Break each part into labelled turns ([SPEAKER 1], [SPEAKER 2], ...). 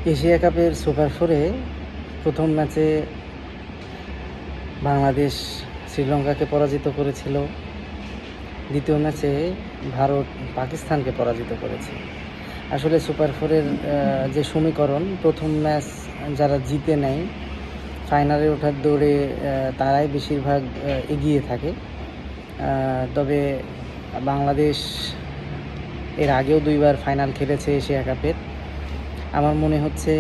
[SPEAKER 1] Asia কাপের super ফোরে প্রথম ম্যাচে বাংলাদেশ শ্রীলঙ্কাকে পরাজিত করেছিল, দ্বিতীয় ম্যাচে ভারত পাকিস্তানকে পরাজিত করেছে। আসলে সুপার ফোরের যে সমীকরণ, প্রথম ম্যাচ যারা জিতে নেয় ফাইনালে ওঠার দৌড়ে তারাই বেশিরভাগ এগিয়ে থাকে। তবে বাংলাদেশ এর আগেও দুইবার ফাইনাল খেলেছে এশিয়া কাপের। আমার মনে হচ্ছে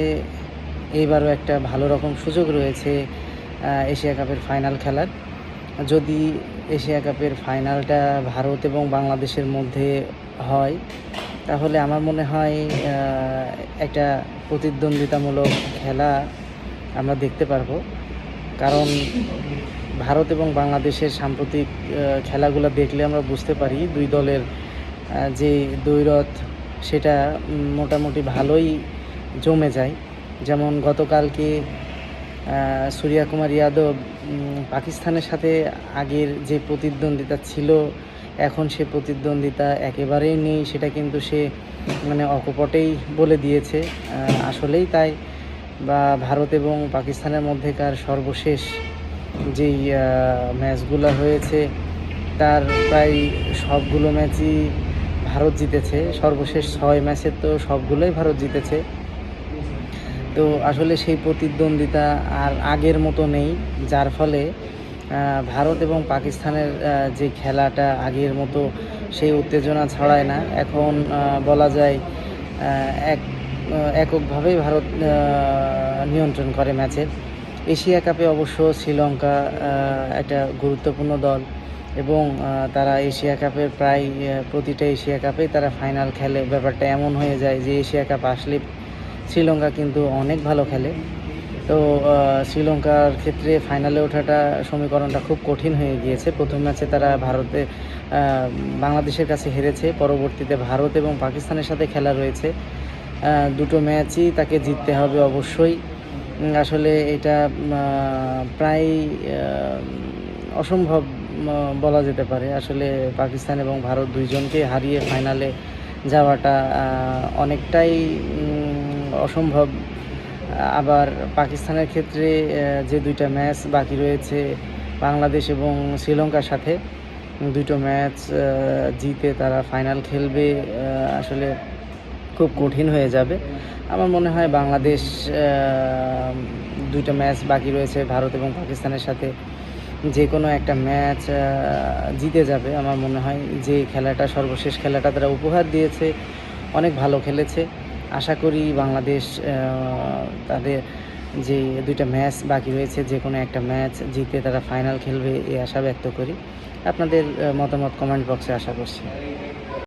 [SPEAKER 1] এইবারও একটা ভালো রকম সুযোগ রয়েছে এশিয়া কাপের ফাইনাল খেলার। যদি এশিয়া কাপের ফাইনালটা ভারত এবং বাংলাদেশের মধ্যে হয়, তাহলে আমার মনে হয় একটা প্রতিদ্বন্দ্বিতামূলক খেলা আমরা দেখতে পারবো। কারণ ভারত এবং বাংলাদেশের সাম্প্রতিক খেলাগুলো দেখলে আমরা বুঝতে পারি দুই দলের যে দ্বৈরথ সেটা মোটামুটি ভালোই জমে যায়। যেমন গতকালকে সূর্যা কুমার যাদব পাকিস্তানের সাথে আগের যে প্রতিদ্বন্দ্বিতা ছিল, এখন সে প্রতিদ্বন্দ্বিতা একেবারেই নেই, সেটা কিন্তু সে অকপটেই বলে দিয়েছে। আসলেই তাই, বা ভারত এবং পাকিস্তানের মধ্যেকার সর্বশেষ যেই ম্যাচগুলো হয়েছে তার প্রায় সবগুলো ম্যাচই ভারত জিতেছে। সর্বশেষ 6 ম্যাচের তো সবগুলোই ভারত জিতেছে। তো আসলে সেই প্রতিদ্বন্দ্বিতা আর আগের মতো নেই, যার ফলে ভারত এবং পাকিস্তানের যে খেলাটা আগের মতো সেই উত্তেজনা ছড়ায় না। এখন বলা যায় এককভাবেই ভারত নিয়ন্ত্রণ করে ম্যাচের। এশিয়া কাপে অবশ্য শ্রীলঙ্কা একটা গুরুত্বপূর্ণ দল এবং তারা এশিয়া কাপের প্রায় প্রতিটা এশিয়া কাপেই তারা ফাইনাল খেলে। ব্যাপারটা এমন হয়ে যায় যে এশিয়া কাপ আসলে শ্রীলঙ্কা কিন্তু অনেক ভালো খেলে। তো শ্রীলঙ্কার ক্ষেত্রে ফাইনালে ওঠাটা সমীকরণটা খুব কঠিন হয়ে গিয়েছে। প্রথম ম্যাচে তারা বাংলাদেশের কাছে হেরেছে, পরবর্তীতে ভারত এবং পাকিস্তানের সাথে খেলা রয়েছে। দুটো ম্যাচই তাকে জিততে হবে অবশ্যই। আসলে এটা প্রায় অসম্ভব বলা যেতে পারে। আসলে পাকিস্তান এবং ভারত দুইজনকে হারিয়ে ফাইনালে যাওয়াটা অনেকটাই অসম্ভব। আবার পাকিস্তানের ক্ষেত্রে যে দুইটা ম্যাচ বাকি রয়েছে বাংলাদেশ এবং শ্রীলঙ্কার সাথে, দুটো ম্যাচ জিতে তারা ফাইনাল খেলবে, আসলে খুব কঠিন হয়ে যাবে। আমার মনে হয় বাংলাদেশ দুইটা ম্যাচ বাকি রয়েছে ভারত এবং পাকিস্তানের সাথে, যে কোনো একটা ম্যাচ জিতে যাবে। আমার মনে হয় যে খেলাটা সর্বশেষ খেলাটা তারা উপহার দিয়েছে, অনেক ভালো খেলেছে। আশা করি বাংলাদেশ তাদের যে দুইটা ম্যাচ বাকি রয়েছে যে কোনো একটা ম্যাচ জিতে তারা ফাইনাল খেলবে, এই আশা ব্যক্ত করি। আপনাদের মতামত কমেন্ট বক্সে আশা করছি।